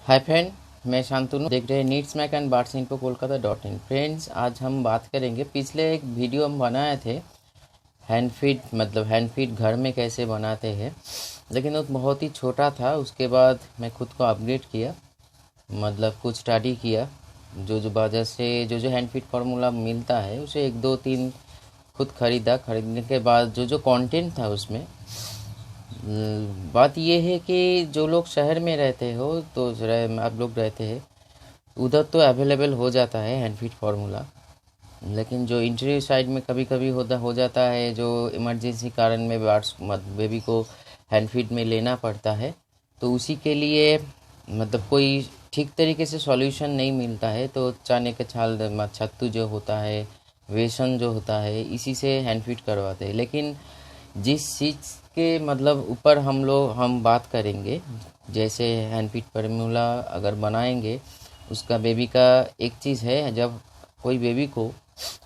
Hi friend, मैं शांतनु, देख रहे हैं नीड्स मैक एंड बार्ट्स इनको कोलकाता.in। फ्रेंड्स, आज हम बात करेंगे, पिछले एक वीडियो हम बनाए थे हैंड फीड, मतलब हैंड फीड घर में कैसे बनाते हैं, लेकिन वो बहुत ही छोटा था। उसके बाद मैं खुद को अपग्रेड किया, मतलब कुछ स्टडी किया, जो बाजार से जो हैंड फीड फार्मूला मिलता है उसे एक दो तीन खुद खरीदा। खरीदने के बाद जो कंटेंट था उसमें, बात ये है कि जो लोग शहर में रहते हो तो आप लोग रहते हैं उधर तो अवेलेबल हो जाता है हैंड फीड फार्मूला, लेकिन जो इंटीरियर साइड में कभी कभी हो जाता है, जो इमरजेंसी कारण में बेबी को हैंड फीड में लेना पड़ता है, तो उसी के लिए मतलब कोई ठीक तरीके से सॉल्यूशन नहीं मिलता है, तो चने का छाल छत्तू जो होता है, बेसन जो होता है, इसी से हैंड फीड करवाते हैं। लेकिन जिस चीज़ के मतलब ऊपर हम बात करेंगे, जैसे हैंड फीड फार्मूला अगर बनाएंगे, उसका बेबी का एक चीज़ है, जब कोई बेबी को,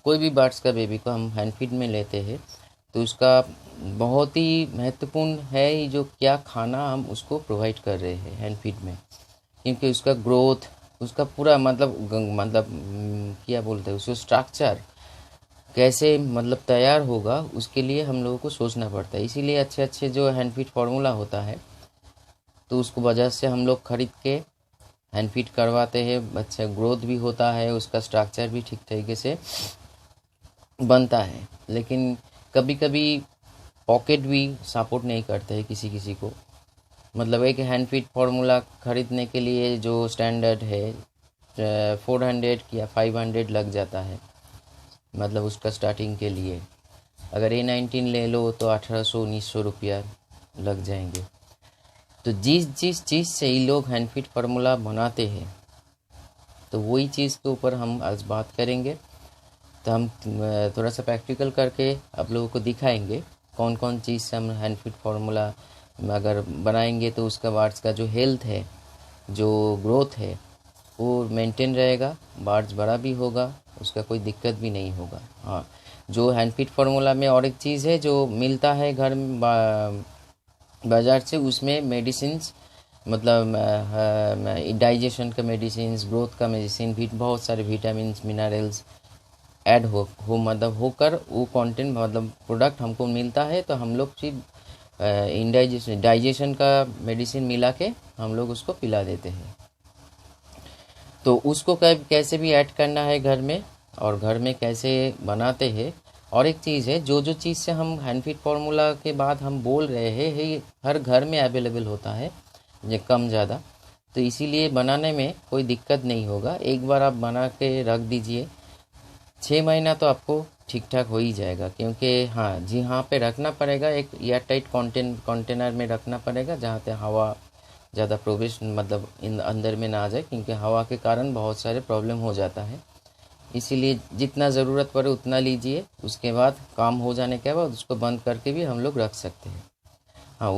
कोई भी बर्ड्स का बेबी को हम हैंड फीड में लेते हैं, तो उसका बहुत ही महत्वपूर्ण है ये जो क्या खाना हम उसको प्रोवाइड कर रहे हैं हैंड फीड में, क्योंकि उसका ग्रोथ, उसका पूरा क्या बोलते हैं उसको स्ट्रक्चर कैसे मतलब तैयार होगा, उसके लिए हम लोगों को सोचना पड़ता है। इसीलिए अच्छे अच्छे जो हैंड फीड फार्मूला होता है, तो उसको बाजार से हम लोग खरीद के हैंड फीड करवाते हैं। अच्छा ग्रोथ भी होता है, उसका स्ट्रक्चर भी ठीक तरीके से बनता है। लेकिन कभी कभी पॉकेट भी सपोर्ट नहीं करते हैं किसी किसी को, मतलब एक हैंड फीड फार्मूला खरीदने के लिए जो स्टैंडर्ड है 400 या 500 लग जाता है, मतलब उसका स्टार्टिंग के लिए। अगर A19 ले लो तो 1800-1900 रुपया लग जाएंगे। तो जिस जिस चीज़ से ये लोग हैंड फीड फार्मूला बनाते हैं, तो वही चीज़ के ऊपर हम आज बात करेंगे। तो हम थोड़ा सा प्रैक्टिकल करके आप लोगों को दिखाएंगे कौन कौन चीज़ से हम हैंड फीड फार्मूला अगर बनाएंगे तो उसका बर्ड्स का जो हेल्थ है, जो ग्रोथ है, वो मेंटेन रहेगा, बर्ड्स बड़ा भी होगा, उसका कोई दिक्कत भी नहीं होगा। हाँ, जो हैंड फीड फार्मूला में और एक चीज़ है जो मिलता है घर में बाज़ार से, उसमें मेडिसिन्स, मतलब डाइजेशन का मेडिसिन, ग्रोथ का मेडिसिन भी, बहुत सारे विटामिन मिनरल्स ऐड मतलब होकर वो कंटेंट, मतलब प्रोडक्ट हमको मिलता है, तो हम लोग फिर डाइजेशन का मेडिसिन मिला के हम लोग उसको पिला देते हैं। तो उसको कैसे भी ऐड करना है घर में, और घर में कैसे बनाते हैं। और एक चीज़ है, जो जो चीज़ से हम हैंड फीड फार्मूला के बाद हम बोल रहे हैं ये हर घर में अवेलेबल होता है, ये कम ज़्यादा, तो इसीलिए बनाने में कोई दिक्कत नहीं होगा। एक बार आप बना के रख दीजिए, 6 महीना तो आपको ठीक ठाक हो ही जाएगा। क्योंकि हाँ जी, हाँ पे रखना पड़ेगा, एक एयर टाइट कंटेनर में रखना पड़ेगा जहाँ पे हवा ज़्यादा प्रवेश मतलब इन अंदर में ना आ जाए, क्योंकि हवा के कारण बहुत सारे प्रॉब्लम हो जाता है। इसीलिए जितना ज़रूरत पड़े उतना लीजिए, उसके बाद काम हो जाने के बाद उसको बंद करके भी हम लोग रख सकते हैं। हाँ,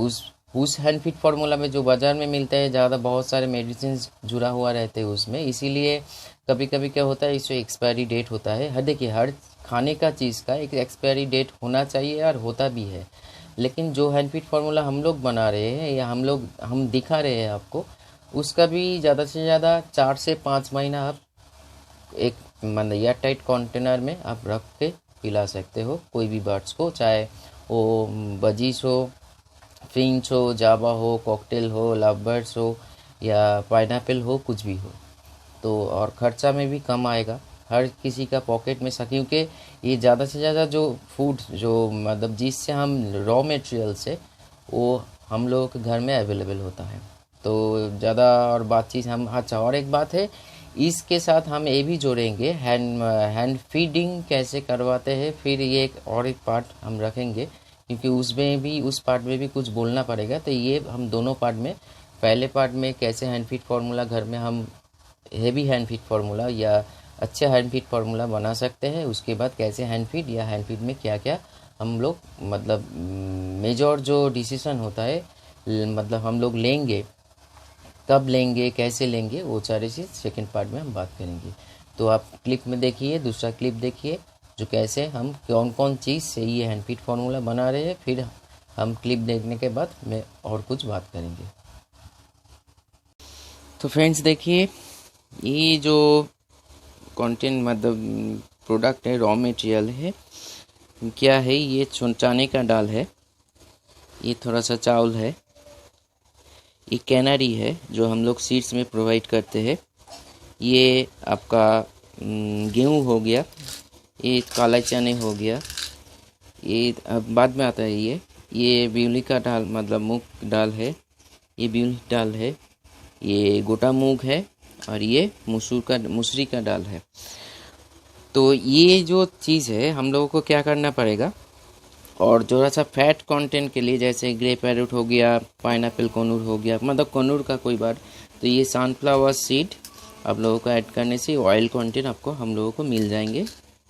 उस हैंड फीड फार्मूला में जो बाज़ार में मिलता है, ज़्यादा बहुत सारे मेडिसिन जुड़ा हुआ रहते हैं उसमें, इसीलिए कभी कभी क्या होता है, इसमें एक्सपायरी डेट होता है। हर देखिए, हर खाने का चीज़ का एक एक्सपायरी डेट होना चाहिए और होता भी है। लेकिन जो हैंड फीड फार्मूला हम लोग बना रहे हैं या हम दिखा रहे हैं आपको, उसका भी ज़्यादा से ज़्यादा 4 से 5 महीना आप एक मतलब एयर टाइट कंटेनर में आप रख के पिला सकते हो कोई भी बर्ड्स को, चाहे वो बजीज हो, फिंच हो, जावा हो, कॉकटेल हो, लव बर्ड्स हो, या पाइनएप्पल हो, कुछ भी हो। तो और ख़र्चा में भी कम आएगा हर किसी का पॉकेट में क्योंकि ये ज़्यादा से ज़्यादा जो फूड, जो मतलब जिससे हम रॉ मटेरियल से, वो हम लोगों के घर में अवेलेबल होता है। तो ज़्यादा और बातचीत हम, अच्छा और एक बात है, इसके साथ हम ये भी जोड़ेंगे हैंड फीडिंग कैसे करवाते हैं, फिर ये एक पार्ट हम रखेंगे, क्योंकि उसमें भी, उस पार्ट में भी कुछ बोलना पड़ेगा। तो ये हम दोनों पार्ट में, पहले पार्ट में कैसे हैंड फीड फार्मूला घर में हम हेवी हैंड फीड फार्मूला या अच्छा हैंड फीड फार्मूला बना सकते हैं, उसके बाद कैसे हैंड फीड या हैंड फीड में क्या क्या हम लोग मतलब मेजर जो डिसीजन होता है, मतलब हम लोग लेंगे, कब लेंगे, कैसे लेंगे, वो सारी चीज़ सेकेंड पार्ट में हम बात करेंगे। तो आप क्लिप में देखिए, दूसरा क्लिप देखिए, जो कैसे हम कौन कौन चीज़ से ये हैंड फीड फार्मूला बना रहे हैं, फिर हम क्लिप देखने के बाद में और कुछ बात करेंगे। तो फ्रेंड्स देखिए, ये जो कंटेंट मतलब प्रोडक्ट है, रॉ मटेरियल है, क्या है ये? चने का दाल है, ये थोड़ा सा चावल है, ये कैनरी है जो हम लोग सीड्स में प्रोवाइड करते हैं, ये आपका गेहूँ हो गया, ये काला चने हो गया, ये अब बाद में आता है, ये बिउली का दाल मतलब मूंग दाल है, ये बिउली दाल है, ये गोटा मूंग है, और ये मसूरी का दाल है। तो ये जो चीज़ है हम लोगों को क्या करना पड़ेगा, और थोड़ा सा फैट कंटेंट के लिए जैसे ग्रे पैरेट हो गया, पाइनएप्पल कोनूर हो गया, मतलब कोनूर का कोई बात, तो ये सनफ्लावर सीड आप लोगों को ऐड करने से ऑयल कंटेंट आपको हम लोगों को मिल जाएंगे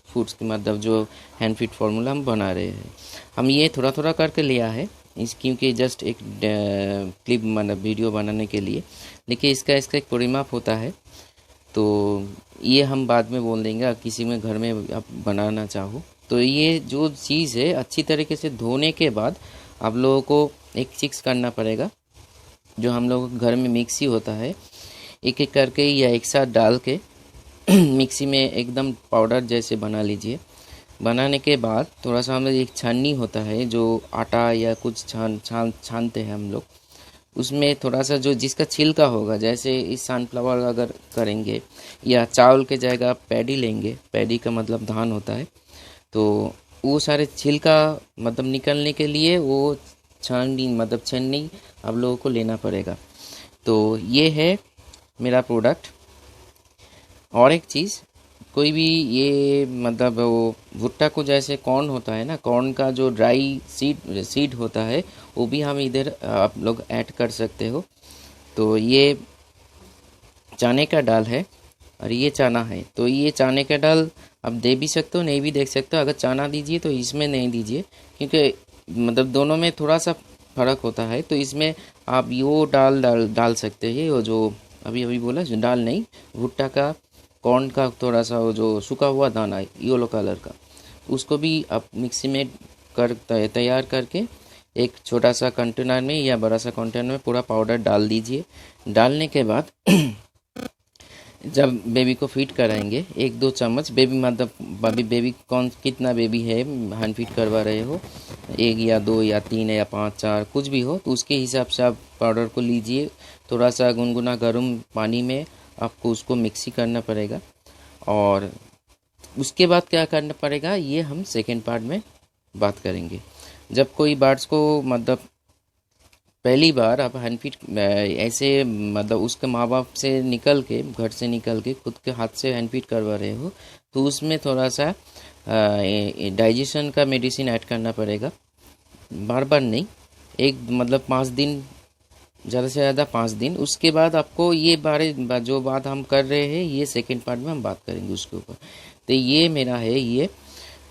फूड्स के, मतलब जो हैंड फीड फार्मूला हम बना रहे हैं। हम ये थोड़ा थोड़ा करके लिया है इस, क्योंकि जस्ट एक क्लिप मतलब वीडियो बनाने के लिए, देखिए इसका एक परिमाप होता है, तो ये हम बाद में बोल देंगे किसी में घर में आप बनाना चाहो। तो ये जो चीज़ है अच्छी तरीके से धोने के बाद आप लोगों को एक चीज़ करना पड़ेगा, जो हम लोगों के घर में मिक्सी होता है, एक एक करके या एक साथ डाल के मिक्सी में एकदम पाउडर जैसे बना लीजिए। बनाने के बाद थोड़ा सा हम लोग एक छाननी होता है जो आटा या कुछ छानते हैं हम लोग, उसमें थोड़ा सा जो जिसका छिलका होगा, जैसे इस सनफ्लावर अगर करेंगे या चावल के जगह पैडी लेंगे, पैडी का मतलब धान होता है, तो वो सारे छिलका मतलब निकलने के लिए वो छन्नी आप लोगों को लेना पड़ेगा। तो ये है मेरा प्रोडक्ट। और एक चीज़, कोई भी ये मतलब वो भुट्टा को जैसे कॉर्न होता है ना, कॉर्न का जो ड्राई सीड होता है वो भी हम इधर आप लोग ऐड कर सकते हो। तो ये चने का दाल है और ये चना है, तो ये चने का दाल आप दे भी सकते हो, नहीं भी दे सकते हो। अगर चना दीजिए तो इसमें नहीं दीजिए, क्योंकि मतलब दोनों में थोड़ा सा फ़र्क होता है। तो इसमें आप यो डाल सकते हैं, वो जो अभी अभी बोला दाल नहीं, भुट्टा का कॉर्न का थोड़ा सा वो जो सूखा हुआ दाना है येलो कलर का, उसको भी आप मिक्सी में तैयार करके एक छोटा सा कंटेनर में या बड़ा सा कंटेनर में पूरा पाउडर डाल दीजिए। डालने के बाद जब बेबी को फीड कराएंगे 1-2 चम्मच, बेबी मतलब बेबी कौन कितना बेबी है हैंड फीड करवा रहे हो, 1 या 2 या 3 या 5 4 कुछ भी हो, तो उसके हिसाब से आप पाउडर को लीजिए। थोड़ा सा गुनगुना गर्म पानी में आपको उसको मिक्सी करना पड़ेगा, और उसके बाद क्या करना पड़ेगा ये हम सेकेंड पार्ट में बात करेंगे। जब कोई बर्ड्स को मतलब पहली बार आप हैंड फीड ऐसे मतलब उसके माँ बाप से निकल के, घर से निकल के खुद के हाथ से हैंड फीड करवा रहे हो, तो उसमें थोड़ा सा डाइजेशन का मेडिसिन ऐड करना पड़ेगा। बार बार नहीं, एक मतलब 5 दिन, ज़्यादा से ज़्यादा 5 दिन। उसके बाद आपको ये जो बात हम कर रहे हैं ये सेकेंड पार्ट में हम बात करेंगे उसके ऊपर। तो ये मेरा है ये।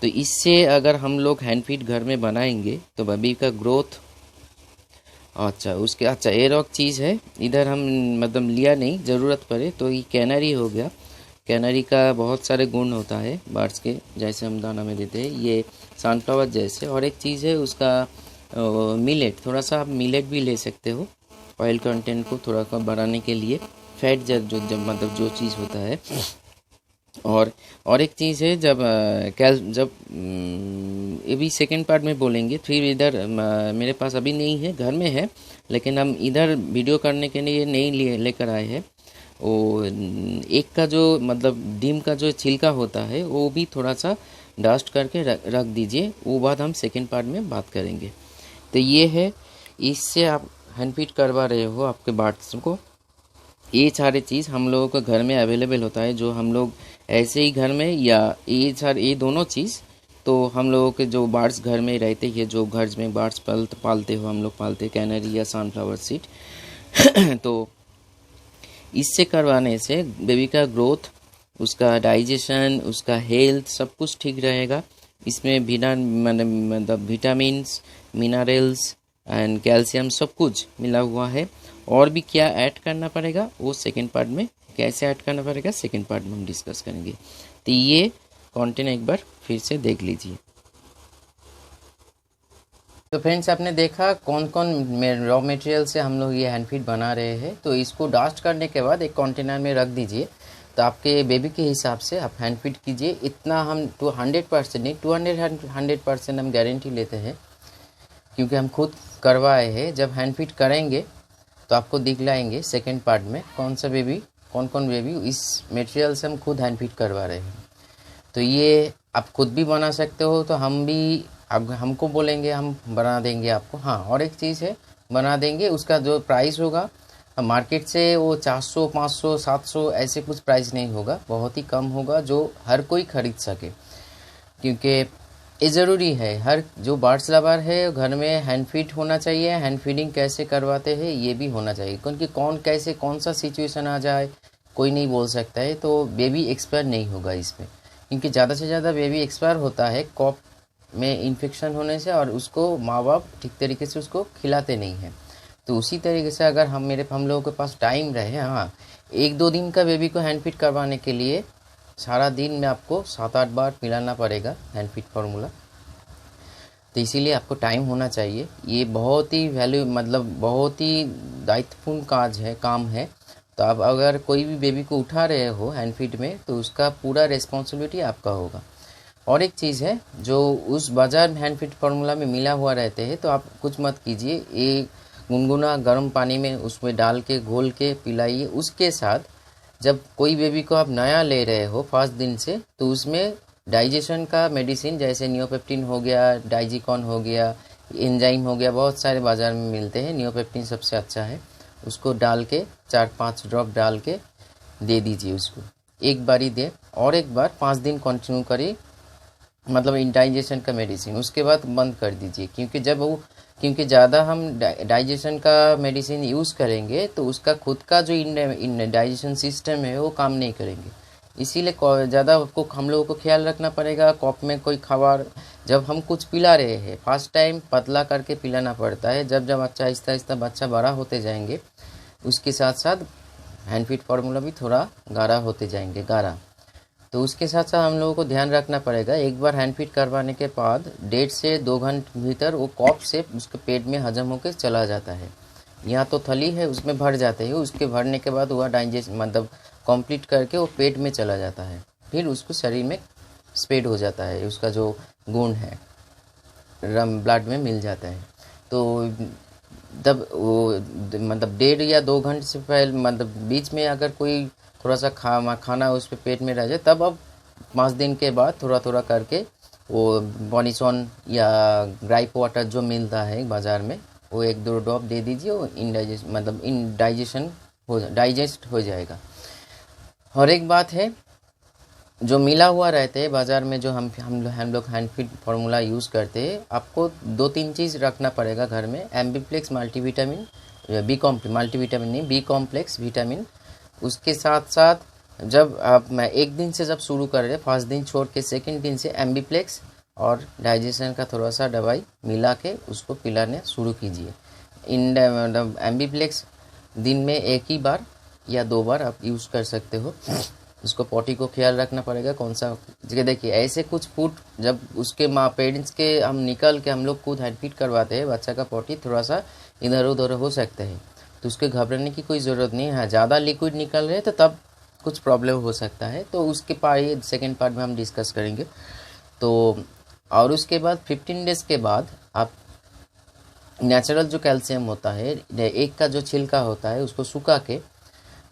तो इससे अगर हम लोग हैंड फीड घर में बनाएंगे तो बेबी का ग्रोथ अच्छा एक और चीज़ है, इधर हम मतलब लिया नहीं, ज़रूरत पड़े तो ये कैनरी हो गया। कैनरी का बहुत सारे गुण होता है बर्ड्स के, जैसे हम दाना में देते हैं, ये सनफ्लावर जैसे। और एक चीज़ है उसका मिलेट, थोड़ा सा आप मिलेट भी ले सकते हो ऑयल कंटेंट को थोड़ा कम बढ़ाने के लिए, फैट जब मतलब जो चीज़ होता है। और एक चीज़ है, जब ये भी सेकेंड पार्ट में बोलेंगे, फिर इधर मेरे पास अभी नहीं है, घर में है, लेकिन हम इधर वीडियो करने के लिए नहीं लेकर आए हैं। वो एक का जो मतलब डिम का जो छिलका होता है वो भी थोड़ा सा डस्ट करके रख दीजिए, वो बात हम सेकेंड पार्ट में बात करेंगे। तो ये है, इससे आप हैंड फीड करवा रहे हो आपके बर्ड्स को, ये सारी चीज़ हम लोगों को घर में अवेलेबल होता है, जो हम लोग ऐसे ही घर में या ये दोनों चीज़ तो हम लोगों के जो बर्ड्स घर में रहते हैं, जो घर में बर्ड्स पालते हो, हम लोग पालते कैनरी या सनफ्लावर सीड तो इससे करवाने से बेबी का ग्रोथ, उसका डाइजेशन, उसका हेल्थ सब कुछ ठीक रहेगा। इसमें मतलब विटामिन्स, मिनरल्स एंड कैल्शियम सब कुछ मिला हुआ है। और भी क्या ऐड करना पड़ेगा वो सेकेंड पार्ट में, कैसे ऐड करना पड़ेगा सेकेंड पार्ट में हम डिस्कस करेंगे। तो ये कंटेंट एक बार फिर से देख लीजिए। तो फ्रेंड्स, आपने देखा कौन कौन रॉ मटेरियल से हम लोग ये हैंड फीड बना रहे हैं। तो इसको डस्ट करने के बाद एक कंटेनर में रख दीजिए। तो आपके बेबी के हिसाब से आप हैंड फीड कीजिए। इतना हम 200% नहीं, 200% हम गारंटी लेते हैं, क्योंकि हम खुद करवाए हैं। जब हैंड फीड करेंगे तो आपको दिखलाएंगे सेकेंड पार्ट में कौन कौन बेबी इस मटेरियल से हम खुद हैंड फीड करवा रहे हैं। तो ये आप खुद भी बना सकते हो, तो हम भी अब हमको बोलेंगे हम बना देंगे आपको। हाँ, और एक चीज़ है, बना देंगे। उसका जो प्राइस होगा मार्केट से वो 400 500 700 ऐसे कुछ प्राइस नहीं होगा, बहुत ही कम होगा, जो हर कोई खरीद सके। क्योंकि ये ज़रूरी है, हर जो बर्ड्स लवर है घर में हैंड फीड होना चाहिए। हैंड फीडिंग कैसे करवाते हैं ये भी होना चाहिए, क्योंकि कौन सा सिचुएशन आ जाए कोई नहीं बोल सकता है। तो बेबी एक्सपायर नहीं होगा इसमें, क्योंकि ज़्यादा से ज़्यादा बेबी एक्सपायर होता है कॉप में इन्फेक्शन होने से, और उसको माँ बाप ठीक तरीके से उसको खिलाते नहीं हैं। तो उसी तरीके से अगर हम लोगों के पास टाइम रहे, हाँ, 1-2 दिन का बेबी को हैंड फीड करवाने के लिए सारा दिन में आपको 7-8 बार पिलाना पड़ेगा हैंड फीड फार्मूला। तो इसीलिए आपको टाइम होना चाहिए। ये बहुत ही बहुत ही दायित्वपूर्ण काम है। तो आप अगर कोई भी बेबी को उठा रहे हो हैंड फीड में, तो उसका पूरा रिस्पॉन्सिबिलिटी आपका होगा। और एक चीज़ है, जो उस बाजार हैंड फीड फार्मूला में मिला हुआ रहते हैं, तो आप कुछ मत कीजिए। ये गुनगुना गर्म पानी में उसमें डाल के घोल के पिलाइए। उसके साथ जब कोई बेबी को आप नया ले रहे हो फर्स्ट दिन से, तो उसमें डाइजेशन का मेडिसिन जैसे नियोपेप्टिन हो गया, डाइजिकॉन हो गया, एंजाइम हो गया, बहुत सारे बाज़ार में मिलते हैं। नियोपेप्टिन सबसे अच्छा है। उसको डाल के 4-5 ड्रॉप डाल के दे दीजिए उसको। एक बार ही दे, और एक बार 5 दिन कंटिन्यू करिए, मतलब इंडाइजेशन का मेडिसिन। उसके बाद बंद कर दीजिए, क्योंकि ज़्यादा हम डाइजेशन का मेडिसिन यूज़ करेंगे तो उसका खुद का जो डाइजेशन सिस्टम है वो काम नहीं करेंगे। इसीलिए ज़्यादा आपको हम लोगों को ख्याल रखना पड़ेगा। कॉप में कोई खाबार जब हम कुछ पिला रहे हैं, फर्स्ट टाइम पतला करके पिलाना पड़ता है। जब जब अच्छा आहिस्ता आहिस्ता बच्चा बड़ा होते जाएंगे, उसके साथ साथ हैंड फीड फार्मूला भी थोड़ा गाढ़ा होते जाएंगे, गाढ़ा। तो उसके साथ साथ हम लोगों को ध्यान रखना पड़ेगा, एक बार हैंड फीड करवाने के बाद 1.5 से 2 घंटे भीतर वो कॉप से उसके पेट में हजम होकर चला जाता है। यहाँ तो थली है उसमें भर जाते हैं, उसके भरने के बाद वह डाइजेस्ट कंप्लीट करके वो पेट में चला जाता है। फिर उसको शरीर में स्प्रेड हो जाता है, उसका जो गुण है ब्लड में मिल जाता है। तो तब वो 1.5 या 2 घंटे से पहले बीच में अगर कोई थोड़ा सा खाना उस पे पेट में रह जाए, तब अब 5 दिन के बाद थोड़ा थोड़ा करके वो बॉनीसॉन या ग्राइप वाटर जो मिलता है बाज़ार में, वो 1-2 ड्रॉप दे दीजिए। वो डाइजेस्ट हो जाएगा। और एक बात है, जो मिला हुआ रहते हैं बाज़ार में, जो हम लोग हैंड फीड फार्मूला यूज़ करते हैं, आपको 2-3 चीज़ रखना पड़ेगा घर में। एम्बीप्लेक्स मल्टीविटामिन, बी कॉम्प्लेक्स विटामिन। उसके साथ साथ जब आप एक दिन से जब शुरू कर रहे हैं, फर्स्ट दिन छोड़ के सेकंड दिन से एम्बीप्लेक्स और डाइजेशन का थोड़ा सा दवाई मिला के उसको पिलाने शुरू कीजिए। एम्बीप्लेक्स दिन में 1 ही बार या 2 बार आप यूज़ कर सकते हो। उसको पॉटी को ख्याल रखना पड़ेगा कौन सा जगह। देखिए, ऐसे कुछ फूड जब उसके पेरेंट्स के हम निकल के हम लोग खुद हैंड फीड करवाते हैं, बच्चा का पॉटी थोड़ा सा इधर उधर हो सकता है, तो उसके घबराने की कोई ज़रूरत नहीं है। ज़्यादा लिक्विड निकल रहे तो तब कुछ प्रॉब्लम हो सकता है, तो उसके ये सेकेंड पार्ट में हम डिस्कस करेंगे। तो और उसके बाद 15 डेज़ के बाद आप नेचुरल जो कैल्शियम होता है, एग का जो छिलका होता है, उसको सुखा के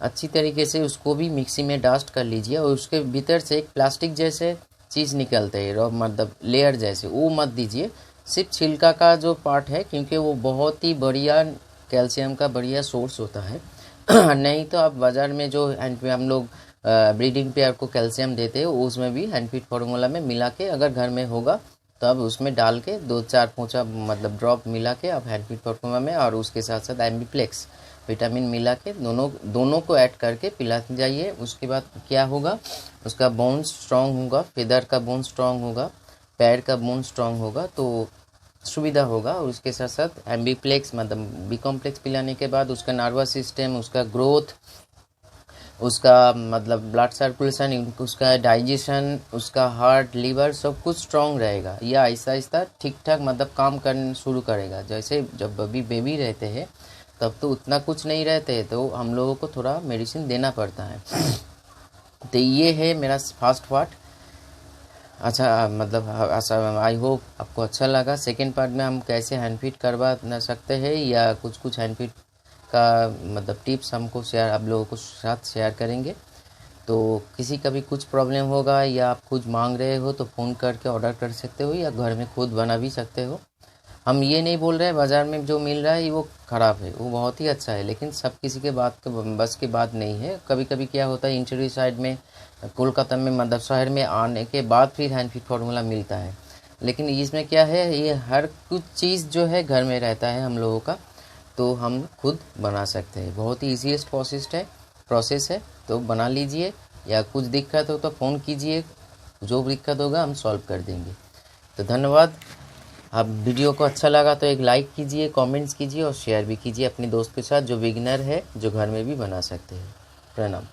अच्छी तरीके से उसको भी मिक्सी में डस्ट कर लीजिए। और उसके भीतर से एक प्लास्टिक जैसे चीज़ निकलते हैं, लेयर जैसे, वो मत दीजिए। सिर्फ छिलका का जो पार्ट है, क्योंकि वो बहुत ही बढ़िया कैल्शियम का बढ़िया सोर्स होता है। नहीं तो आप बाज़ार में जो हम लोग ब्रीडिंग पे आपको कैल्शियम देते हैं, उसमें भी हैंड फीड फार्मूला में मिला के अगर घर में होगा तो अब उसमें डाल के 2-4 पोंछा ड्रॉप मिला के आप हैंड फीड फार्मूला में, और उसके साथ साथ एम्बीप्लेक्स विटामिन मिला के दोनों को ऐड करके पिलाते जाइए। उसके बाद क्या होगा, उसका बोन स्ट्रांग होगा, फेदर का बोन स्ट्रांग होगा, पैर का बोन स्ट्रांग होगा, तो सुविधा होगा। और उसके साथ साथ एम्बीप्लेक्स बी कॉम्प्लेक्स पिलाने के बाद उसका नर्वस सिस्टम, उसका ग्रोथ, उसका मतलब ब्लड सर्कुलेशन, उसका डाइजेशन, उसका हार्ट, लीवर सब कुछ स्ट्रांग रहेगा। या आहिस्ता आहिस्ता ठीक ठाक मतलब काम करना शुरू करेगा। जैसे जब अभी बेबी रहते हैं तब तो उतना कुछ नहीं रहते, तो हम लोगों को थोड़ा मेडिसिन देना पड़ता है। तो ये है मेरा फर्स्ट पार्ट। अच्छा मतलब आई होप आपको अच्छा लगा। सेकेंड पार्ट में हम कैसे हैंड फीड करवा ना सकते हैं या कुछ कुछ हैंड फीड का मतलब टिप्स हमको शेयर आप लोगों को साथ शेयर करेंगे। तो किसी का भी कुछ प्रॉब्लम होगा या आप खुद मांग रहे हो तो फ़ोन करके ऑर्डर कर सकते हो या घर में खुद बना भी सकते हो। हम ये नहीं बोल रहे हैं बाज़ार में जो मिल रहा है वो ख़राब है, वो बहुत ही अच्छा है, लेकिन सब किसी के बात के बस की बात नहीं है। कभी कभी क्या होता है इंटरव्यू साइड में कोलकाता में मतलब शहर में आने के बाद फिर हैंड फीड फार्मूला मिलता है। लेकिन इसमें क्या है, ये हर कुछ चीज़ जो है घर में रहता है हम लोगों का, तो हम खुद बना सकते हैं। बहुत ही ईजीएस्ट प्रोसेस है, तो बना लीजिए। या कुछ दिक्कत हो तो फ़ोन कीजिए, जो दिक्कत होगा हम सॉल्व कर देंगे। तो धन्यवाद। आप वीडियो को अच्छा लगा तो एक लाइक कीजिए, कमेंट्स कीजिए और शेयर भी कीजिए अपने दोस्त के साथ जो बिगिनर है, जो घर में भी बना सकते हैं। प्रणाम।